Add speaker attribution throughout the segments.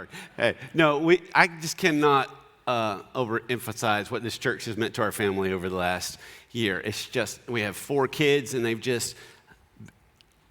Speaker 1: hard. Hey, no, I just cannot overemphasize what this church has meant to our family over the last year. It's just, we have 4 kids, and they've just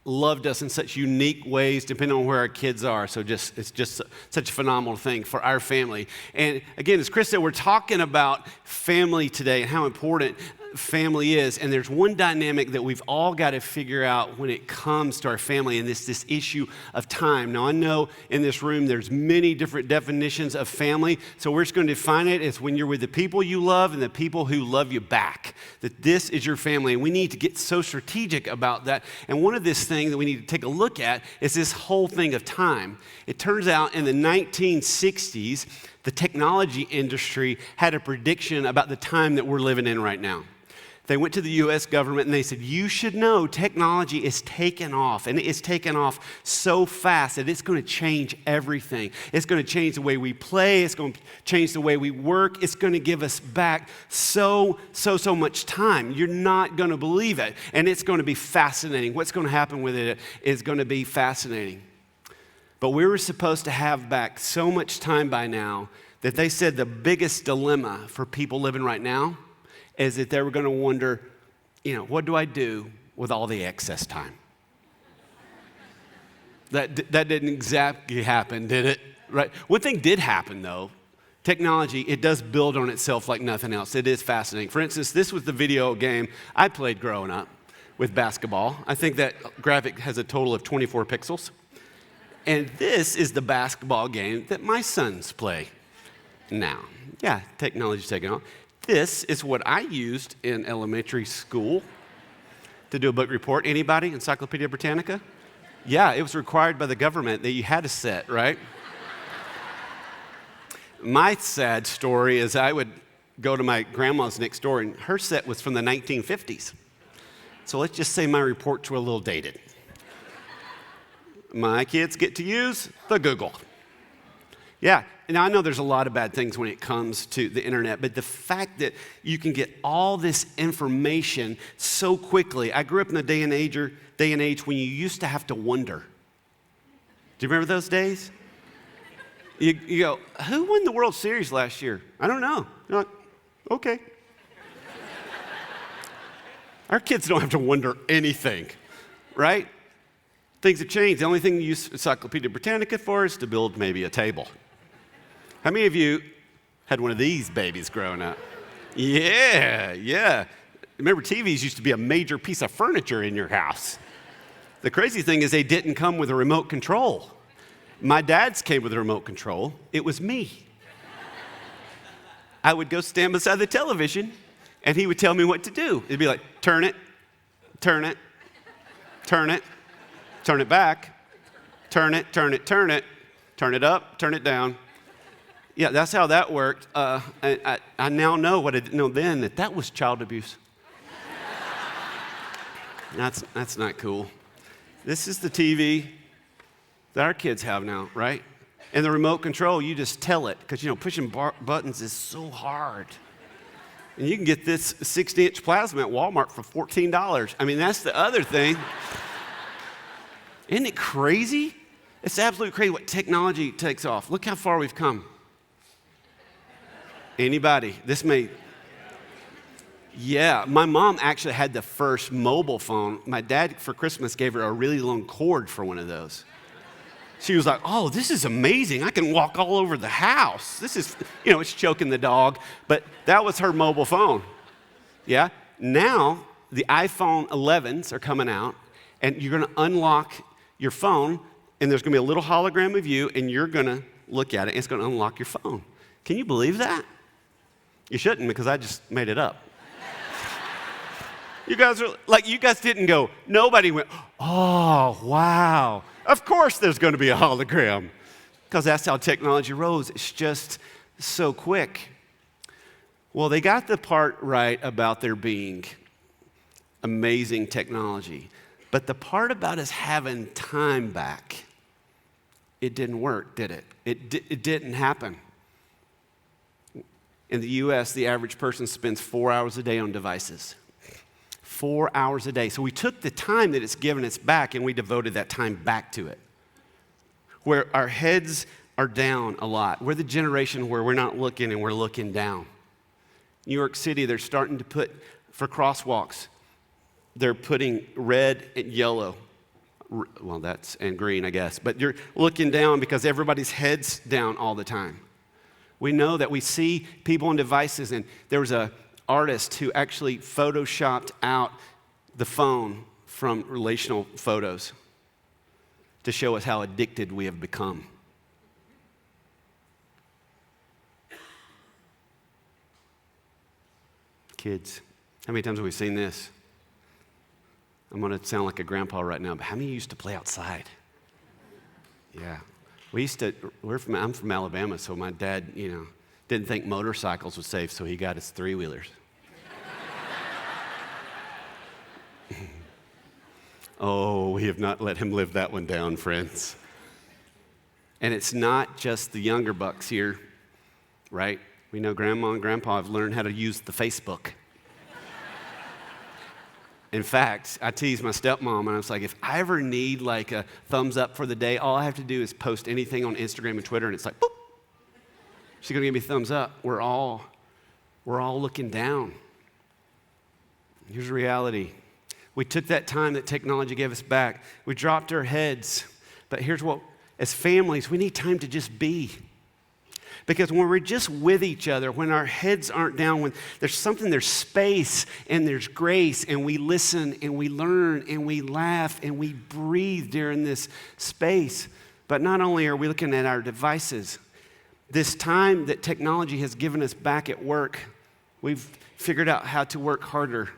Speaker 1: loved us in such unique ways, depending on where our kids are. So it's just such a phenomenal thing for our family. And again, as Chris said, we're talking about family today and how important family is. And there's one dynamic that we've all got to figure out when it comes to our family, and it's this issue of time. Now, I know in this room there's many different definitions of family, so we're just going to define it as when you're with the people you love and the people who love you back, that this is your family. And we need to get so strategic about that. And one of this thing that we need to take a look at is this whole thing of time. It turns out in the 1960s, the technology industry had a prediction about the time that we're living in right now. They went to the U.S. government and they said, you should know technology is taking off, and it's taken off so fast that it's going to change everything. It's going to change the way we play. It's going to change the way we work. It's going to give us back so much time. You're not going to believe it, and it's going to be fascinating. What's going to happen with it is going to be fascinating. But we were supposed to have back so much time by now that they said the biggest dilemma for people living right now is that they were going to wonder, what do I do with all the excess time? That didn't exactly happen, did it? Right? One thing did happen, though. Technology, it does build on itself like nothing else. It is fascinating. For instance, this was the video game I played growing up with basketball. I think that graphic has a total of 24 pixels. And this is the basketball game that my sons play now. Yeah, technology's taking off. This is what I used in elementary school to do a book report. Anybody? Encyclopedia Britannica? Yeah, it was required by the government that you had a set, right? My sad story is I would go to my grandma's next door, and her set was from the 1950s. So let's just say my reports were a little dated. My kids get to use the Google. Yeah, and I know there's a lot of bad things when it comes to the internet, but the fact that you can get all this information so quickly. I grew up in the day and age when you used to have to wonder. Do you remember those days? You go, who won the World Series last year? I don't know. You're like, okay. Our kids don't have to wonder anything, right? Things have changed. The only thing you use Encyclopedia Britannica for is to build maybe a table. How many of you had one of these babies growing up? Yeah. Remember, TVs used to be a major piece of furniture in your house. The crazy thing is they didn't come with a remote control. My dad's came with a remote control. It was me. I would go stand beside the television, and he would tell me what to do. It'd be like, turn it, turn it, turn it, turn it back, turn it, turn it, turn it, turn it up, turn it down. Yeah, that's how that worked. I now know what I didn't know then, that was child abuse. That's not cool. This is the TV that our kids have now, right? And the remote control, you just tell it, because, pushing buttons is so hard. And you can get this 60-inch plasma at Walmart for $14. I mean, that's the other thing. Isn't it crazy? It's absolutely crazy what technology takes off. Look how far we've come. Anybody? Yeah, my mom actually had the first mobile phone. My dad, for Christmas, gave her a really long cord for one of those. She was like, oh, this is amazing. I can walk all over the house. This is, it's choking the dog. But that was her mobile phone. Yeah? Now, the iPhone 11s are coming out, and you're going to unlock your phone, and there's going to be a little hologram of you, and you're going to look at it, and it's going to unlock your phone. Can you believe that? You shouldn't, because I just made it up. You guys didn't go, nobody went, oh, wow. Of course there's going to be a hologram, because that's how technology rose. It's just so quick. Well, they got the part right about there being amazing technology, but the part about us having time back, it didn't work, did it? It didn't happen. In the U.S., the average person spends 4 hours a day on devices. 4 hours a day. So we took the time that it's given us back, and we devoted that time back to it. Where our heads are down a lot. We're the generation where we're not looking and we're looking down. New York City, they're starting to put, for crosswalks, they're putting red and yellow. Well, and green, I guess. But you're looking down because everybody's head's down all the time. We know that we see people on devices, and there was an artist who actually photoshopped out the phone from relational photos to show us how addicted we have become. Kids, how many times have we seen this? I'm going to sound like a grandpa right now, but how many used to play outside? Yeah. I'm from Alabama, so my dad, didn't think motorcycles were safe, so he got his three-wheelers. Oh, we have not let him live that one down, friends. And it's not just the younger bucks here, right? We know Grandma and Grandpa have learned how to use the Facebook. In fact, I teased my stepmom, and I was like, if I ever need like a thumbs up for the day, all I have to do is post anything on Instagram and Twitter, and it's like, boop. She's going to give me a thumbs up. We're all looking down. Here's the reality. We took that time that technology gave us back. We dropped our heads. But here's what, as families, we need time to just be. Because when we're just with each other, when our heads aren't down, when there's space and there's grace, and we listen and we learn and we laugh and we breathe during this space. But not only are we looking at our devices, this time that technology has given us back at work, we've figured out how to work harder.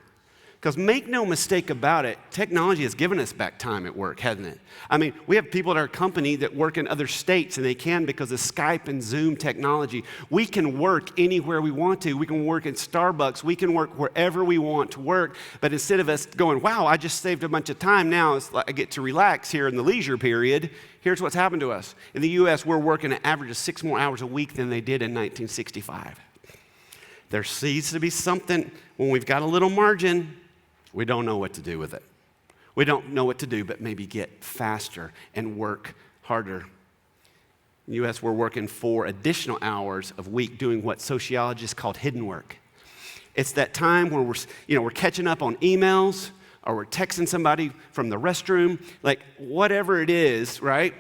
Speaker 1: Because make no mistake about it, technology has given us back time at work, hasn't it? I mean, we have people at our company that work in other states, and they can because of Skype and Zoom technology. We can work anywhere we want to. We can work in Starbucks. We can work wherever we want to work. But instead of us going, wow, I just saved a bunch of time, now it's like I get to relax here in the leisure period, here's what's happened to us. In the U.S., we're working an average of 6 more hours a week than they did in 1965. There seems to be something, when we've got a little margin, we don't know what to do with it. We don't know what to do but maybe get faster and work harder. In the U.S., we're working 4 additional hours a week doing what sociologists call hidden work. It's that time where we're catching up on emails, or we're texting somebody from the restroom, like whatever it is, right?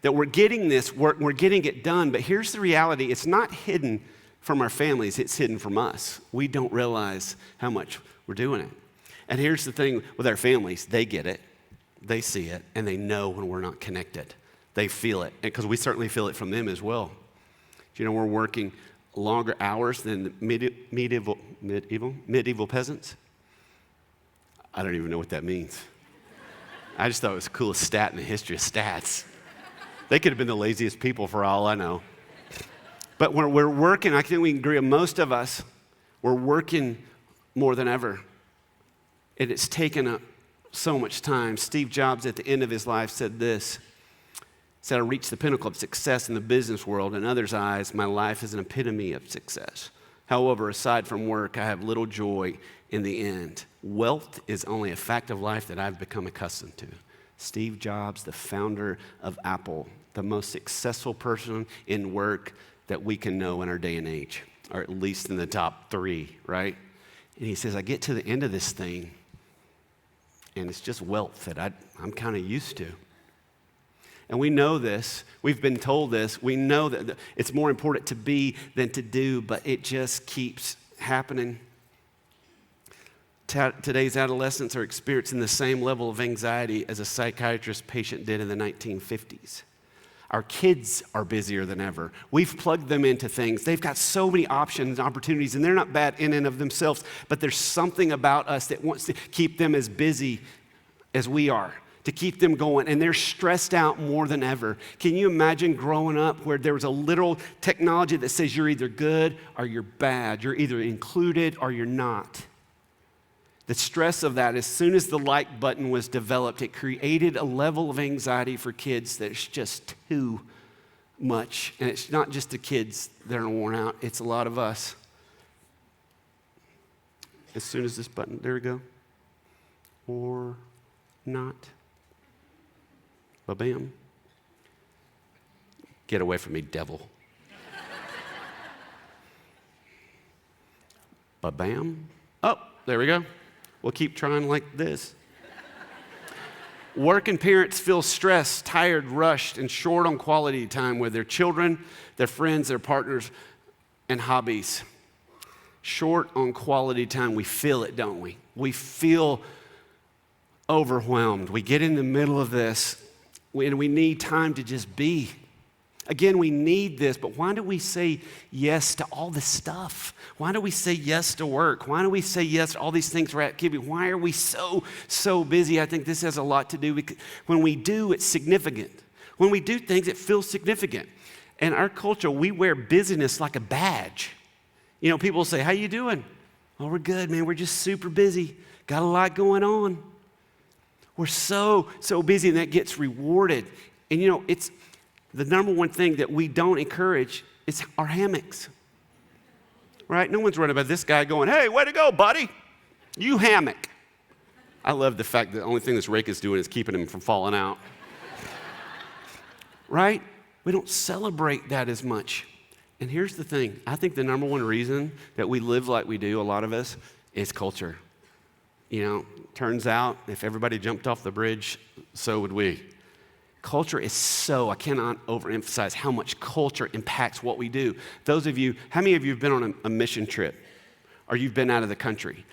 Speaker 1: That we're getting this work, we're getting it done. But here's the reality. It's not hidden from our families. It's hidden from us. We don't realize how much we're doing it. And here's the thing with our families. They get it, they see it, and they know when we're not connected. They feel it, because we certainly feel it from them as well. We're working longer hours than the medieval peasants. I don't even know what that means. I just thought it was the coolest stat in the history of stats. They could have been the laziest people for all I know. But when we're working, I think we can agree, most of us, we're working more than ever. And it's taken up so much time. Steve Jobs, at the end of his life, said this. He said, I reached the pinnacle of success in the business world. In others' eyes, my life is an epitome of success. However, aside from work, I have little joy in the end. Wealth is only a fact of life that I've become accustomed to. Steve Jobs, the founder of Apple, the most successful person in work that we can know in our day and age, or at least in the top 3, right? And he says, I get to the end of this thing, and it's just wealth that I'm kind of used to. And we know this. We've been told this. We know that it's more important to be than to do, but it just keeps happening. Today's adolescents are experiencing the same level of anxiety as a psychiatrist patient did in the 1950s. Our kids are busier than ever. We've plugged them into things. They've got so many options and opportunities, and they're not bad in and of themselves, but there's something about us that wants to keep them as busy as we are, to keep them going, and they're stressed out more than ever. Can you imagine growing up where there was a little technology that says you're either good or you're bad, you're either included or you're not? The stress of that, as soon as the like button was developed, it created a level of anxiety for kids that's just too much. And it's not just the kids that are worn out, it's a lot of us. As soon as this button, there we go. Or not. Ba-bam. Get away from me, devil. Ba-bam. Oh, there we go. We'll keep trying like this. Working parents feel stressed, tired, rushed, and short on quality time with their children, their friends, their partners, and hobbies. Short on quality time. We feel it, don't we? We feel overwhelmed. We get in the middle of this, and we need time to just be. Again, we need this, but why do we say yes to all this stuff? Why do we say yes to work? Why do we say yes to all these things we're activity? Why are we so busy? I think this has a lot to do with when we do, it's significant. When we do things, it feels significant. In our culture, we wear busyness like a badge. You know, people say, how you doing? Oh, we're good, man. We're just super busy. Got a lot going on. We're so busy, and that gets rewarded. And you know, it's the number one thing that we don't encourage is our hammocks, right? No one's running about this guy going, hey, way to go, buddy. You hammock. I love the fact that the only thing this rake is doing is keeping him from falling out. Right? We don't celebrate that as much. And here's the thing. I think the number one reason that we live like we do, a lot of us, is culture. You know, turns out if everybody jumped off the bridge, so would we. Culture is I cannot overemphasize how much culture impacts what we do. Those of you, how many of you have been on a mission trip or you've been out of the country?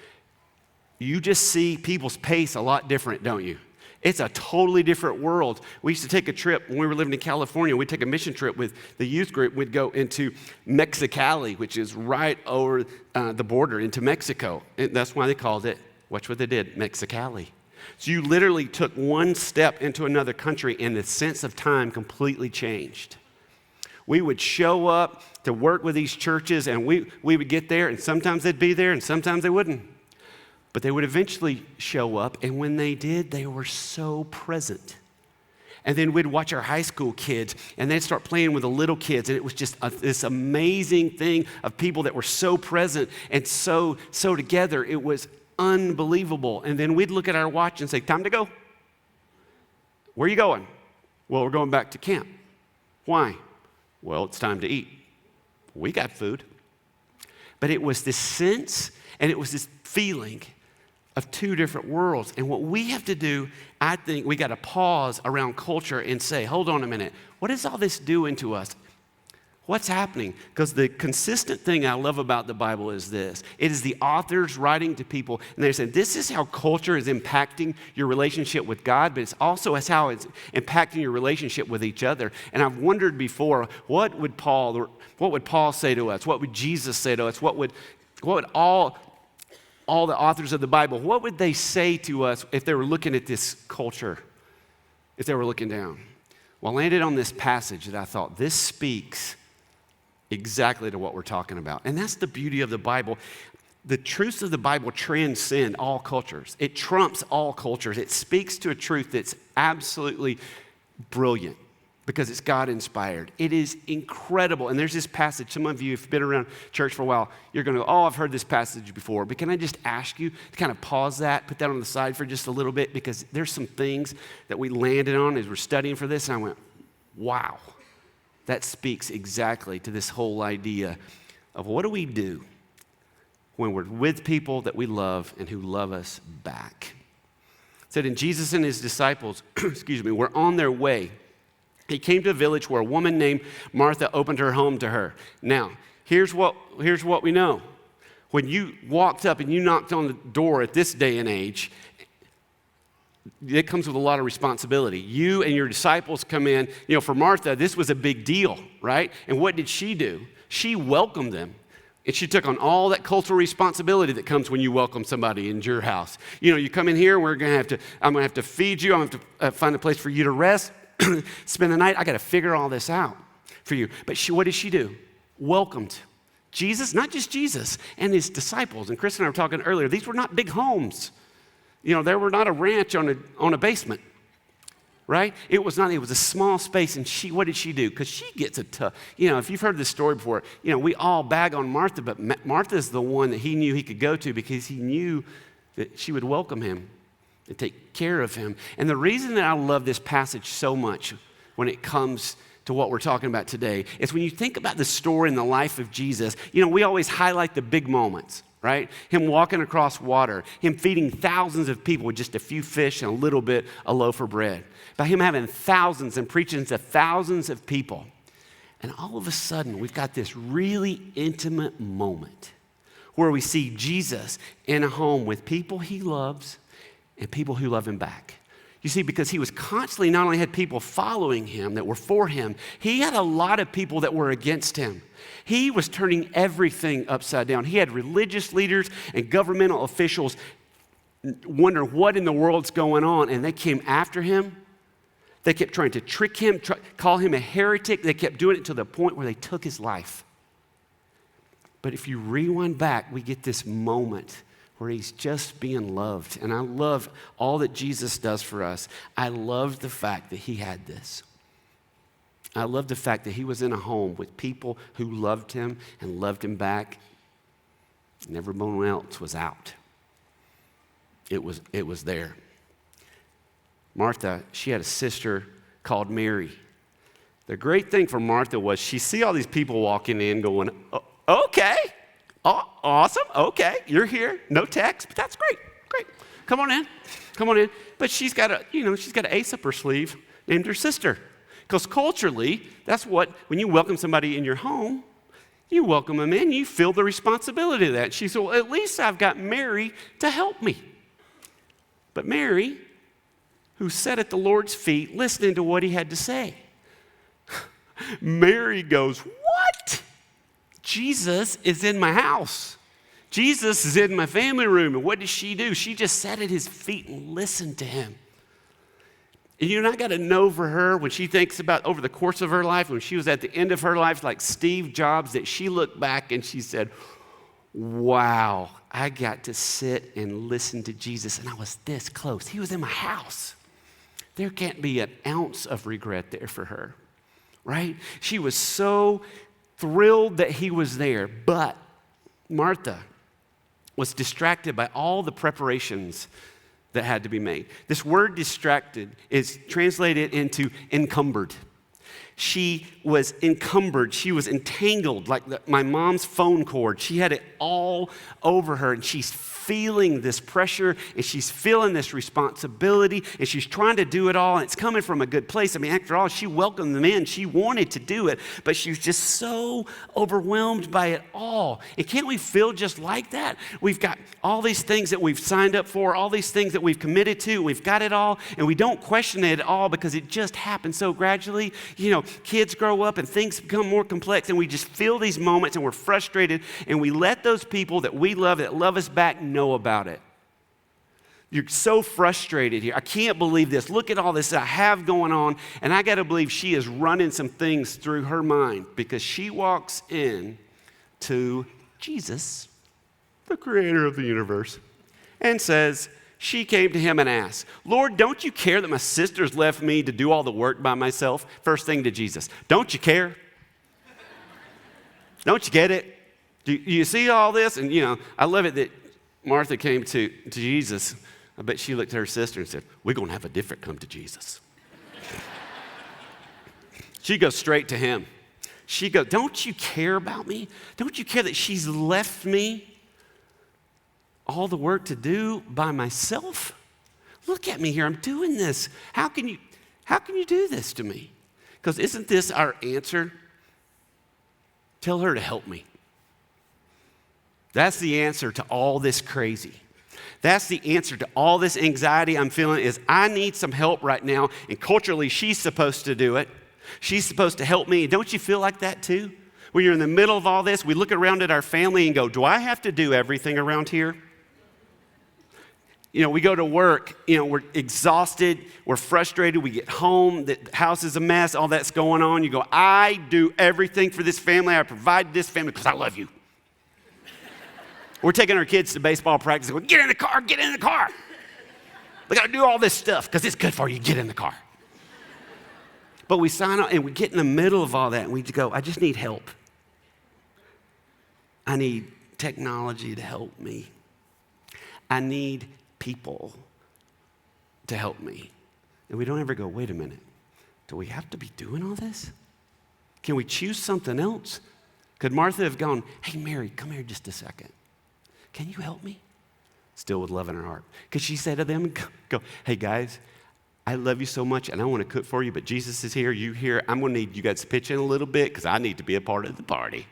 Speaker 1: You just see people's pace a lot different, don't you? It's a totally different world. We used to take a trip when we were living in California. We'd take a mission trip with the youth group. We'd go into Mexicali, which is right over the border into Mexico. And that's why they called it, watch what they did, Mexicali. So you literally took one step into another country and the sense of time completely changed. We would show up to work with these churches and we would get there and sometimes they'd be there and sometimes they wouldn't. But they would eventually show up, and when they did, they were so present. And then we'd watch our high school kids and they'd start playing with the little kids, and it was just this amazing thing of people that were so present and so together. It was unbelievable. And then we'd look at our watch and say, time to go. Where are you going? Well, we're going back to camp. Why? Well, it's time to eat. We got food. But it was this sense and it was this feeling of two different worlds. And what we have to do, I think we got to pause around culture and say, hold on a minute. What is all this doing to us? What's happening? Because the consistent thing I love about the Bible is this. It is the authors writing to people, and they're saying, this is how culture is impacting your relationship with God, but it's also how it's impacting your relationship with each other. And I've wondered before, what would Paul say to us? What would Jesus say to us? What would all the authors of the Bible, what would they say to us if they were looking at this culture, if they were looking down? Well, I landed on this passage that I thought, this speaks exactly to what we're talking about. And that's the beauty of the Bible. The truths of the Bible transcend all cultures. It trumps all cultures. It speaks to a truth that's absolutely brilliant because it's God-inspired. It is incredible. And there's this passage. Some of you, if you've been around church for a while, you're going to go, oh, I've heard this passage before. But can I just ask you to kind of pause that, put that on the side for just a little bit, because there's some things that we landed on as we're studying for this, and I went, wow. That speaks exactly to this whole idea of what do we do when we're with people that we love and who love us back. It said, and Jesus and his disciples, were on their way. He came to a village where a woman named Martha opened her home to her. Now, here's what we know. When you walked up and you knocked on the door at this day and age, it comes with a lot of responsibility. You and your disciples come in. You know, for Martha, this was a big deal, right? And what did she do? She welcomed them. And she took on all that cultural responsibility that comes when you welcome somebody into your house. You know, you come in here, I'm going to have to feed you. I'm going to have to find a place for you to rest, spend the night. I got to figure all this out for you. But what did she do? Welcomed Jesus, not just Jesus, and his disciples. And Chris and I were talking earlier, these were not big homes. You know, there were not a ranch on a basement, right? It was a small space, and what did she do? Because she gets a tough, you know, if you've heard this story before, you know, we all bag on Martha, but Martha's the one that he knew he could go to because he knew that she would welcome him and take care of him. And the reason that I love this passage so much when it comes to what we're talking about today. It's when you think about the story in the life of Jesus, we always highlight the big moments, right? Him walking across water, him feeding thousands of people with just a few fish and a little bit of loaf of bread, by him having thousands and preaching to thousands of people. And all of a sudden, we've got this really intimate moment where we see Jesus in a home with people he loves and people who love him back. You see, because he was constantly not only had people following him that were for him, he had a lot of people that were against him. He was turning everything upside down. He had religious leaders and governmental officials wondering what in the world's going on, and they came after him. They kept trying to trick him, call him a heretic. They kept doing it to the point where they took his life. But if you rewind back, we get this moment where he's just being loved. And I love all that Jesus does for us. I love the fact that he had this. I love the fact that he was in a home with people who loved him and loved him back, and everyone else was out. It was there. Martha, she had a sister called Mary. The great thing for Martha was she see all these people walking in going, oh, okay, oh, awesome, okay, you're here, no text, but that's great, come on in. But she's got an ace up her sleeve named her sister. Because culturally, that's what, when you welcome somebody in your home, you welcome them in, you feel the responsibility of that. She said, well, at least I've got Mary to help me. But Mary, who sat at the Lord's feet listening to what he had to say, Mary goes, what? Jesus is in my house. Jesus is in my family room. And what did she do? She just sat at his feet and listened to him. And I got to know for her, when she thinks about over the course of her life, when she was at the end of her life, like Steve Jobs, that she looked back and she said, wow, I got to sit and listen to Jesus, and I was this close. He was in my house. There can't be an ounce of regret there for her, right? She was so thrilled that he was there, but Martha was distracted by all the preparations that had to be made. This word distracted is translated into encumbered. She was encumbered. She was entangled like my mom's phone cord. She had it all over her, and she's feeling this pressure, and she's feeling this responsibility, and she's trying to do it all, and it's coming from a good place. I mean, after all, she welcomed them in. She wanted to do it, but she was just so overwhelmed by it all. And can't we feel just like that? We've got all these things that we've signed up for, all these things that we've committed to, we've got it all, and we don't question it at all because it just happens so gradually. Kids grow up and things become more complex, and we just feel these moments, and we're frustrated, and we let those people that we love, that love us back, know about it. You're so frustrated here. I can't believe this. Look at all this I have going on, and I got to believe she is running some things through her mind because she walks in to Jesus, the creator of the universe, and says, she came to him and asked, Lord, don't you care that my sisters left me to do all the work by myself? First thing to Jesus, don't you care? Don't you get it? Do you see all this? And, I love it that Martha came to Jesus. I bet she looked at her sister and said, we're going to have a different come to Jesus. She goes straight to him. She goes, don't you care about me? Don't you care that she's left me all the work to do by myself? Look at me here. I'm doing this. How can you do this to me? Because isn't this our answer? Tell her to help me. That's the answer to all this crazy. That's the answer to all this anxiety I'm feeling is I need some help right now. And culturally, she's supposed to do it. She's supposed to help me. Don't you feel like that too? When you're in the middle of all this, we look around at our family and go, do I have to do everything around here? We go to work, we're exhausted, we're frustrated, we get home, the house is a mess, all that's going on. You go, I do everything for this family, I provide this family because I love you. We're taking our kids to baseball practice. We're get in the car, get in the car. We got to do all this stuff because it's good for you. Get in the car. But we sign up and we get in the middle of all that and we go, I just need help. I need technology to help me. I need people to help me. And we don't ever go, wait a minute. Do we have to be doing all this? Can we choose something else? Could Martha have gone, hey, Mary, come here just a second. Can you help me? Still with love in her heart. Could she say to them, go, hey, guys, I love you so much, and I want to cook for you, but Jesus is here, you here. I'm going to need you guys to pitch in a little bit because I need to be a part of the party.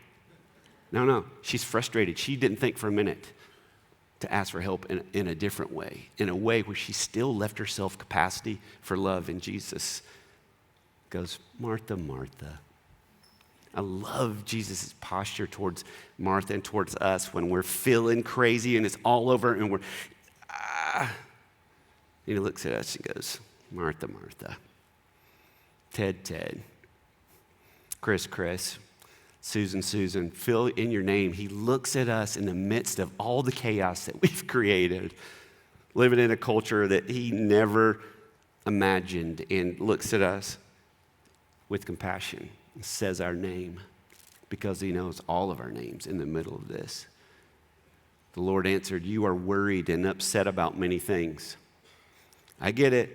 Speaker 1: No. She's frustrated. She didn't think for a minute to ask for help in a different way, in a way where she still left herself capacity for love. And Jesus goes, Martha, Martha. I love Jesus' posture towards Martha and towards us when we're feeling crazy and it's all over and we're, And he looks at us and goes, Martha, Martha. Ted, Ted. Chris, Chris. Susan, Susan. Fill in your name. He looks at us in the midst of all the chaos that we've created, living in a culture that he never imagined, and looks at us with compassion. Says our name because he knows all of our names in the middle of this. The Lord answered, you are worried and upset about many things. I get it.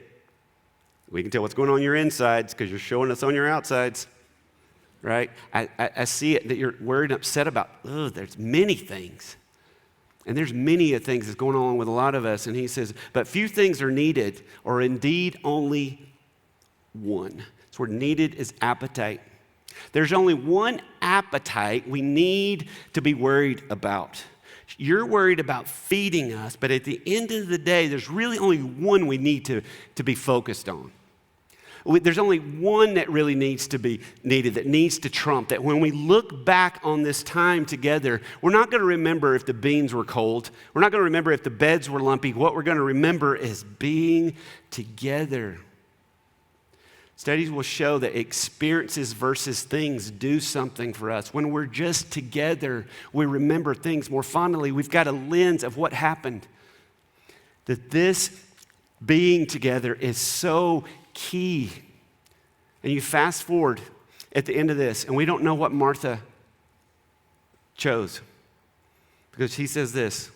Speaker 1: We can tell what's going on your insides because you're showing us on your outsides, right? I see it that you're worried and upset about, there's many things. And there's many things that's going on with a lot of us. And he says, but few things are needed, or indeed only one. So where needed is appetite. There's only one appetite we need to be worried about. You're worried about feeding us, but at the end of the day, there's really only one we need to be focused on. There's only one that really needs to be needed, that needs to trump, that when we look back on this time together, we're not going to remember if the beans were cold. We're not going to remember if the beds were lumpy. What we're going to remember is being together. Studies will show that experiences versus things do something for us. When we're just together, we remember things more fondly. We've got a lens of what happened. That this being together is so key. And you fast forward at the end of this, and we don't know what Martha chose. Because he says this,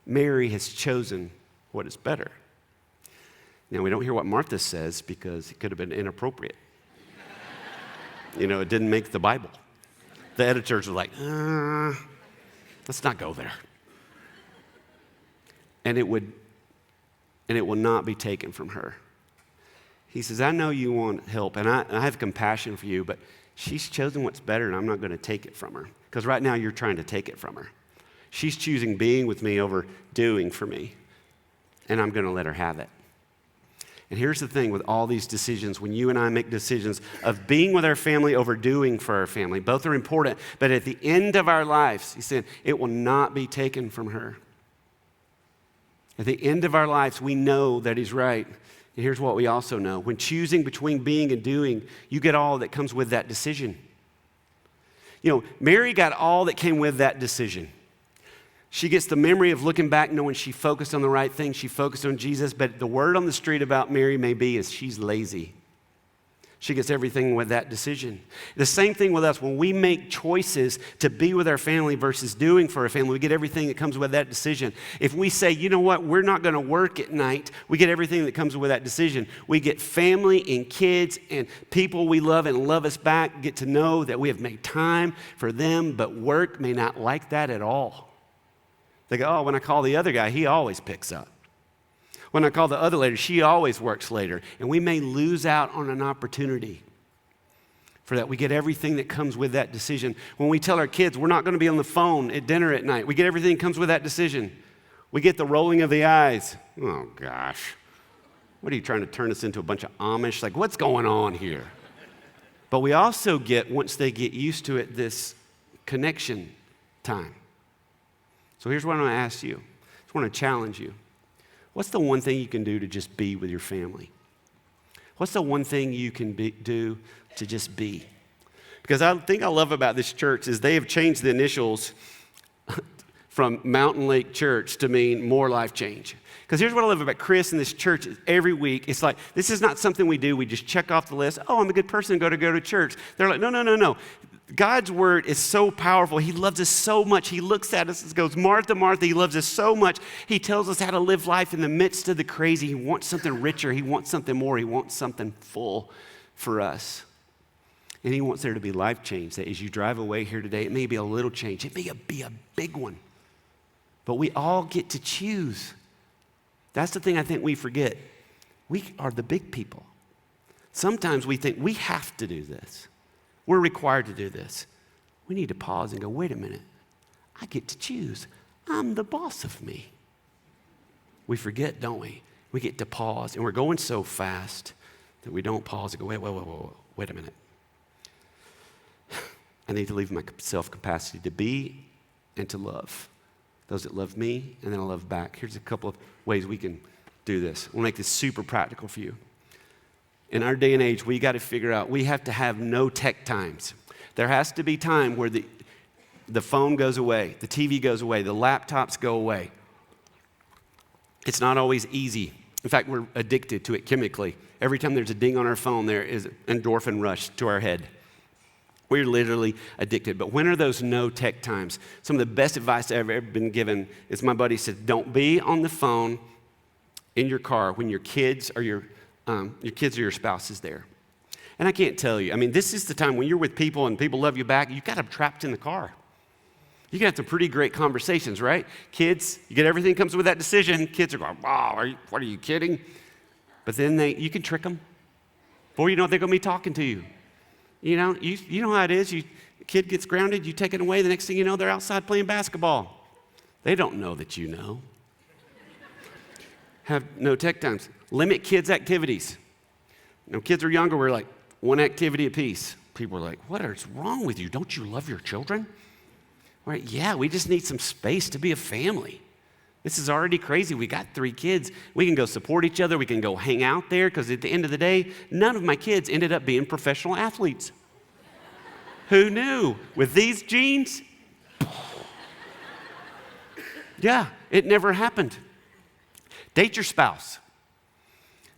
Speaker 1: Mary has chosen what is better. Now, we don't hear what Martha says because it could have been inappropriate. It didn't make the Bible. The editors were like, let's not go there. And it will not be taken from her. He says, I know you want help, and I have compassion for you, but she's chosen what's better, and I'm not going to take it from her. Because right now, you're trying to take it from her. She's choosing being with me over doing for me, and I'm going to let her have it. And here's the thing with all these decisions, when you and I make decisions of being with our family over doing for our family, both are important, but at the end of our lives, he said, it will not be taken from her. At the end of our lives, we know that he's right. And here's what we also know. When choosing between being and doing, you get all that comes with that decision. Mary got all that came with that decision. She gets the memory of looking back, knowing she focused on the right thing. She focused on Jesus, but the word on the street about Mary may be is she's lazy. She gets everything with that decision. The same thing with us. When we make choices to be with our family versus doing for our family, we get everything that comes with that decision. If we say, you know what, we're not going to work at night, we get everything that comes with that decision. We get family and kids and people we love and love us back, get to know that we have made time for them, but work may not like that at all. They go, when I call the other guy, he always picks up. When I call the other lady, she always works later. And we may lose out on an opportunity for that. We get everything that comes with that decision. When we tell our kids we're not going to be on the phone at dinner at night, we get everything that comes with that decision. We get the rolling of the eyes. Oh, gosh. What are you trying to turn us into a bunch of Amish? Like, what's going on here? But we also get, once they get used to it, this connection time. So here's what I'm going to ask you. I just want to challenge you. What's the one thing you can do to just be with your family? What's the one thing you can do to just be? Because I think I love about this church is they have changed the initials from Mountain Lake Church to mean More Life Change. Because here's what I love about Chris and this church. Every week, it's like, this is not something we do. We just check off the list. Oh, I'm a good person, go to church. They're like, no. God's word is so powerful. He loves us so much. He looks at us and goes, Martha, Martha, he loves us so much. He tells us how to live life in the midst of the crazy. He wants something richer. He wants something more. He wants something full for us. And he wants there to be life change, that as you drive away here today, it may be a little change. It may be a big one. But we all get to choose. That's the thing I think we forget. We are the big people. Sometimes we think we have to do this. We're required to do this. We need to pause and go, wait a minute. I get to choose. I'm the boss of me. We forget, don't we? We get to pause, and we're going so fast that we don't pause and go, wait a minute. I need to leave myself capacity to be and to love those that love me, and then I love back. Here's a couple of ways we can do this. We'll make this super practical for you. In our day and age, we got to figure out, we have to have no tech times. There has to be time where the phone goes away, the TV goes away, the laptops go away. It's not always easy. In fact, we're addicted to it chemically. Every time there's a ding on our phone, there is an endorphin rush to our head. We're literally addicted. But when are those no tech times? Some of the best advice I've ever been given is my buddy said, don't be on the phone in your car when your kids or your spouse is there. And I can't tell you. I mean, this is the time when you're with people and people love you back, you've got them trapped in the car. You can have some pretty great conversations, right? Kids, you get everything comes with that decision. Kids are going, wow, what are you kidding? But then you can trick them. Before you know it, they're going to be talking to you. You know how it is. A kid gets grounded, you take it away, the next thing you know, they're outside playing basketball. They don't know that you know. Have no tech times. Limit kids' activities. When kids are younger, we're like, one activity apiece. People are like, what is wrong with you? Don't you love your children? Right? Yeah, we just need some space to be a family. This is already crazy. We got 3 kids. We can go support each other. We can go hang out there because at the end of the day, none of my kids ended up being professional athletes. Who knew? With these genes? Yeah, it never happened. Date your spouse.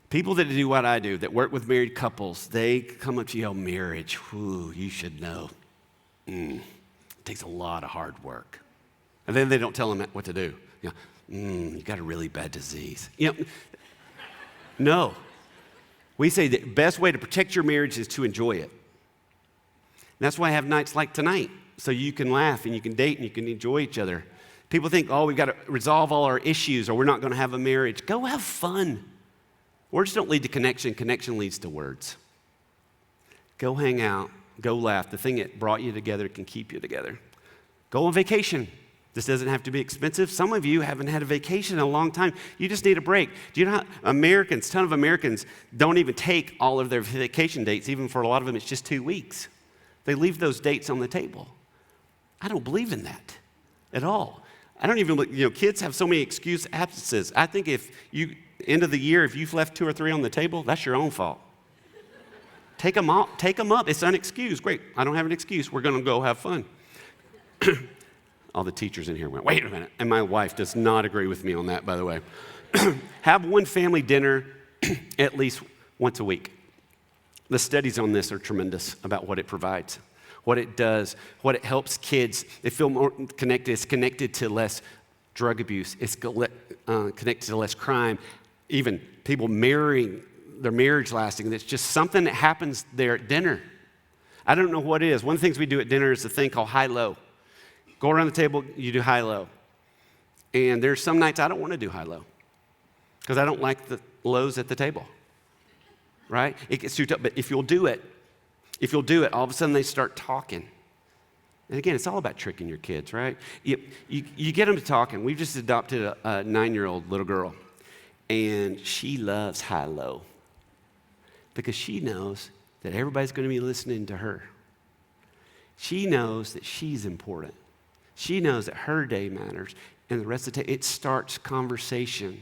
Speaker 1: People that do what I do, that work with married couples, they come up to you, oh, marriage, whew, you should know. It takes a lot of hard work. And then they don't tell them what to do. You got a really bad disease. No. We say the best way to protect your marriage is to enjoy it. And that's why I have nights like tonight, so you can laugh and you can date and you can enjoy each other. People think, we've got to resolve all our issues or we're not going to have a marriage. Go have fun. Words don't lead to connection. Connection leads to words. Go hang out. Go laugh. The thing that brought you together can keep you together. Go on vacation. This doesn't have to be expensive. Some of you haven't had a vacation in a long time. You just need a break. Do you know how a ton of Americans don't even take all of their vacation dates. Even for a lot of them, it's just 2 weeks. They leave those dates on the table. I don't believe in that at all. I don't even, kids have so many excuse absences. I think end of the year, if you've left 2 or 3 on the table, that's your own fault. Take them up. It's an excuse. Great. I don't have an excuse. We're going to go have fun. All the teachers in here went, wait a minute. And my wife does not agree with me on that, by the way. Have one family dinner at least once a week. The studies on this are tremendous about what it provides, what it does, what it helps kids. They feel more connected. It's connected to less drug abuse. It's connected to less crime. Even people marrying, their marriage lasting. It's just something that happens there at dinner. I don't know what it is. One of the things we do at dinner is a thing called high-low. Go around the table, you do high-low. And there's some nights I don't want to do high-low because I don't like the lows at the table, right? It gets too tough. But if you'll do it, all of a sudden they start talking. And again, it's all about tricking your kids, right? You get them to talking. We've just adopted a 9-year-old little girl, and she loves high-low because she knows that everybody's going to be listening to her. She knows that she's important. She knows that her day matters, and the rest of the day, it starts conversation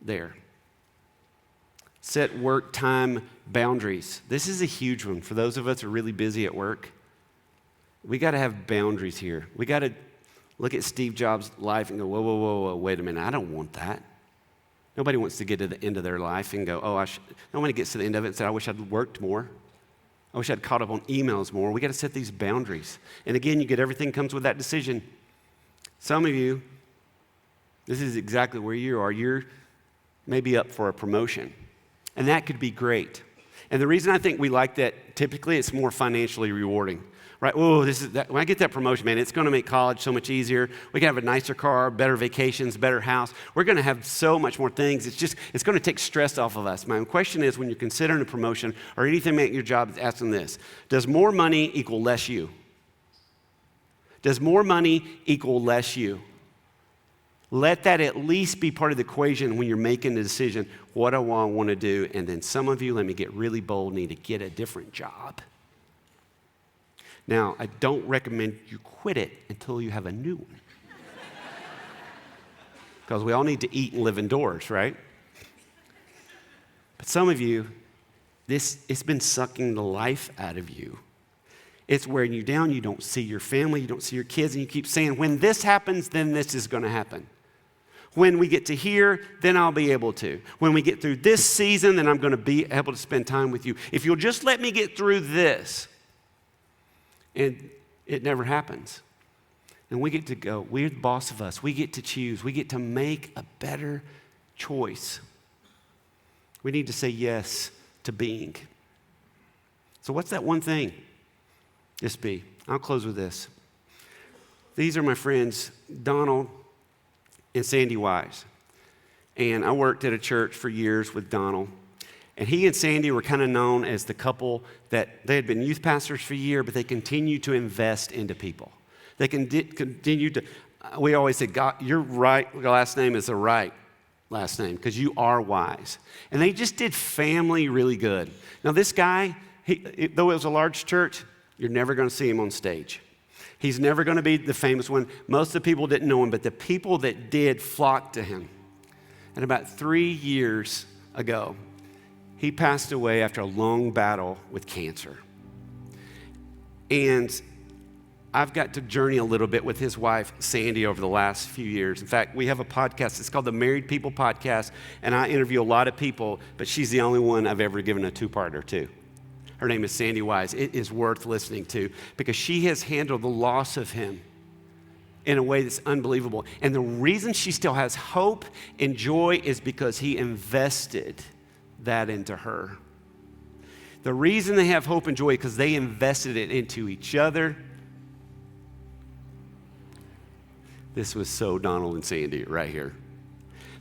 Speaker 1: there. Set work time boundaries. This is a huge one for those of us who are really busy at work. We got to have boundaries here. We got to look at Steve Jobs' life and go, whoa, wait a minute, I don't want that. Nobody wants to get to the end of their life and go, nobody gets to the end of it and say, I wish I'd worked more. I wish I'd caught up on emails more. We got to set these boundaries. And again, you get everything comes with that decision. Some of you, this is exactly where you are. You're maybe up for a promotion. And that could be great. And the reason I think we like that, typically it's more financially rewarding, right? Oh, when I get that promotion, man, it's going to make college so much easier. We can have a nicer car, better vacations, better house. We're going to have so much more things. It's going to take stress off of us. My question is, when you're considering a promotion or anything at your job, it's asking this: does more money equal less you? Does more money equal less you? Let that at least be part of the equation when you're making the decision, what do I want to do? And then some of you, let me get really bold, need to get a different job. Now, I don't recommend you quit it until you have a new one. Because we all need to eat and live indoors, right? But some of you, it's been sucking the life out of you. It's wearing you down. You don't see your family. You don't see your kids. And you keep saying, when this happens, then this is going to happen. When we get to here, then I'll be able to. When we get through this season, then I'm going to be able to spend time with you. If you'll just let me get through this. And it never happens. And we get to go. We're the boss of us. We get to choose. We get to make a better choice. We need to say yes to being. So what's that one thing? Just be. I'll close with this. These are my friends, Donald and Sandy Wise. And I worked at a church for years with Donald. And he and Sandy were kind of known as the couple that they had been youth pastors for a year, but they continued to invest into people. They continued to, we always say, God, your right last name is the right last name because you are wise. And they just did family really good. Now this guy, though it was a large church, you're never going to see him on stage. He's never going to be the famous one. Most of the people didn't know him, but the people that did flocked to him. And about 3 years ago, he passed away after a long battle with cancer. And I've got to journey a little bit with his wife, Sandy, over the last few years. In fact, we have a podcast. It's called the Married People Podcast, and I interview a lot of people, but she's the only one I've ever given a two-parter to. Her name is Sandy Wise. It is worth listening to because she has handled the loss of him in a way that's unbelievable. And the reason she still has hope and joy is because he invested that into her. The reason they have hope and joy is because they invested it into each other. This was so Donald and Sandy right here.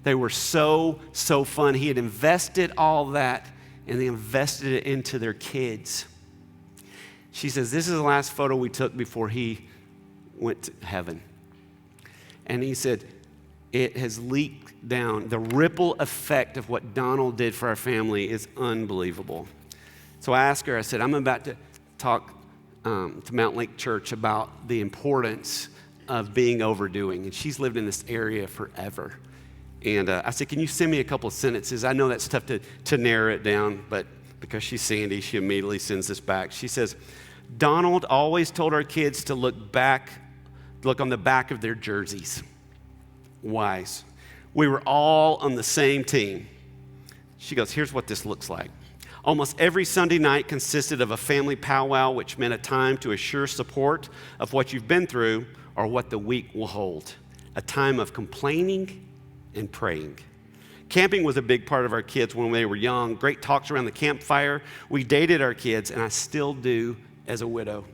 Speaker 1: They were so fun. He had invested all that, and they invested it into their kids. She says, this is the last photo we took before he went to heaven. And he said, it has leaked down. The ripple effect of what Donald did for our family is unbelievable. So I asked her, I said, I'm about to talk to Mountain Lake Church about the importance of being overdoing. And she's lived in this area forever. And I said, can you send me a couple of sentences? I know that's tough to narrow it down, but because she's Sandy, she immediately sends this back. She says, Donald always told our kids to look on the back of their jerseys. Wise. We were all on the same team. She goes, here's what this looks like. Almost every Sunday night consisted of a family powwow, which meant a time to assure support of what you've been through or what the week will hold. A time of complaining and praying. Camping was a big part of our kids when they were young. Great talks around the campfire. We dated our kids, and I still do as a widow.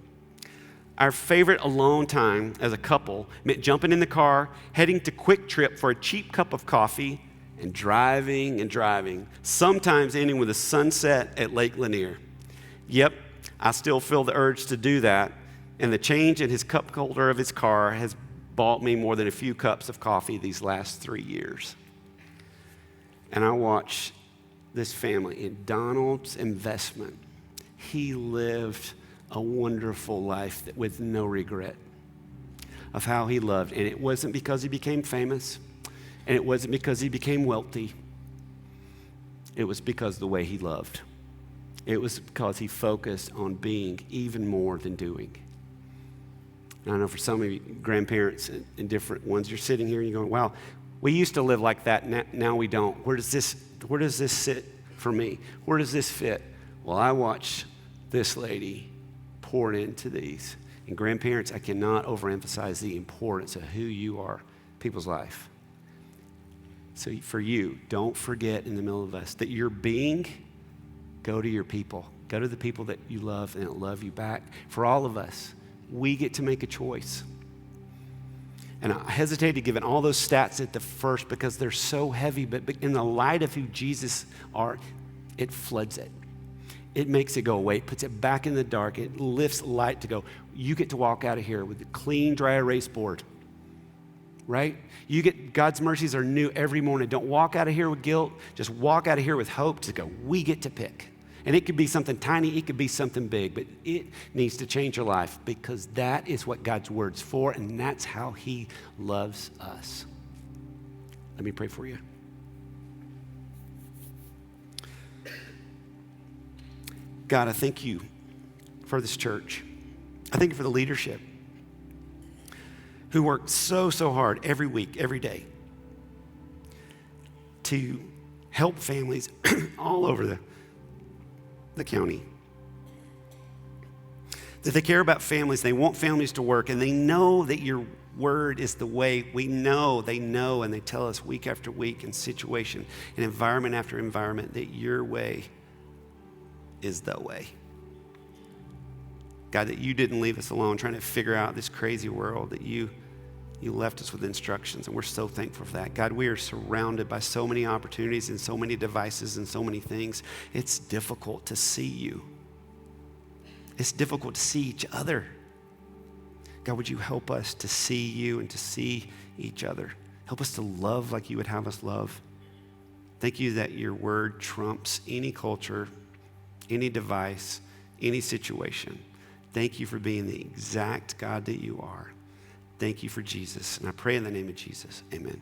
Speaker 1: Our favorite alone time as a couple meant jumping in the car, heading to Quick Trip for a cheap cup of coffee, and driving, sometimes ending with a sunset at Lake Lanier. Yep, I still feel the urge to do that, and the change in his cup holder of his car has bought me more than a few cups of coffee these last 3 years. And I watched this family in Donald's investment. He lived a wonderful life with no regret of how he loved. And it wasn't because he became famous, and it wasn't because he became wealthy. It was because of the way he loved. It was because he focused on being even more than doing. And I know for some of you grandparents and different ones, you're sitting here and you're going, wow, we used to live like that, now we don't. Where does this sit for me? Where does this fit? Well, I watched this lady pour into these. And grandparents, I cannot overemphasize the importance of who you are in people's life. So for you, don't forget in the middle of us that your being Go to your people. Go to the people that you love and that love you back. For all of us, we get to make a choice. And I hesitate to give it all those stats at the first because they're so heavy, but in the light of who Jesus are, it floods it. It makes it go away. It puts it back in the dark. It lifts light to go. You get to walk out of here with a clean, dry erase board, right? You get, God's mercies are new every morning. Don't walk out of here with guilt. Just walk out of here with hope to go, we get to pick. And it could be something tiny, it could be something big, but it needs to change your life because that is what God's word's for, and that's how he loves us. Let me pray for you. God, I thank you for this church. I thank you for the leadership who work so hard every week, every day to help families all over the county. That they care about families, they want families to work, and they know that your word is the way. They know, and they tell us week after week in situation and environment after environment that your way is the way. God, that you didn't leave us alone trying to figure out this crazy world, that you left us with instructions, and we're so thankful for that. God, we are surrounded by so many opportunities and so many devices and so many things. It's difficult to see you. It's difficult to see each other. God, would you help us to see you and to see each other? Help us to love like you would have us love. Thank you that your word trumps any culture, any device, any situation. Thank you for being the exact God that you are. Thank you for Jesus. And I pray in the name of Jesus, amen.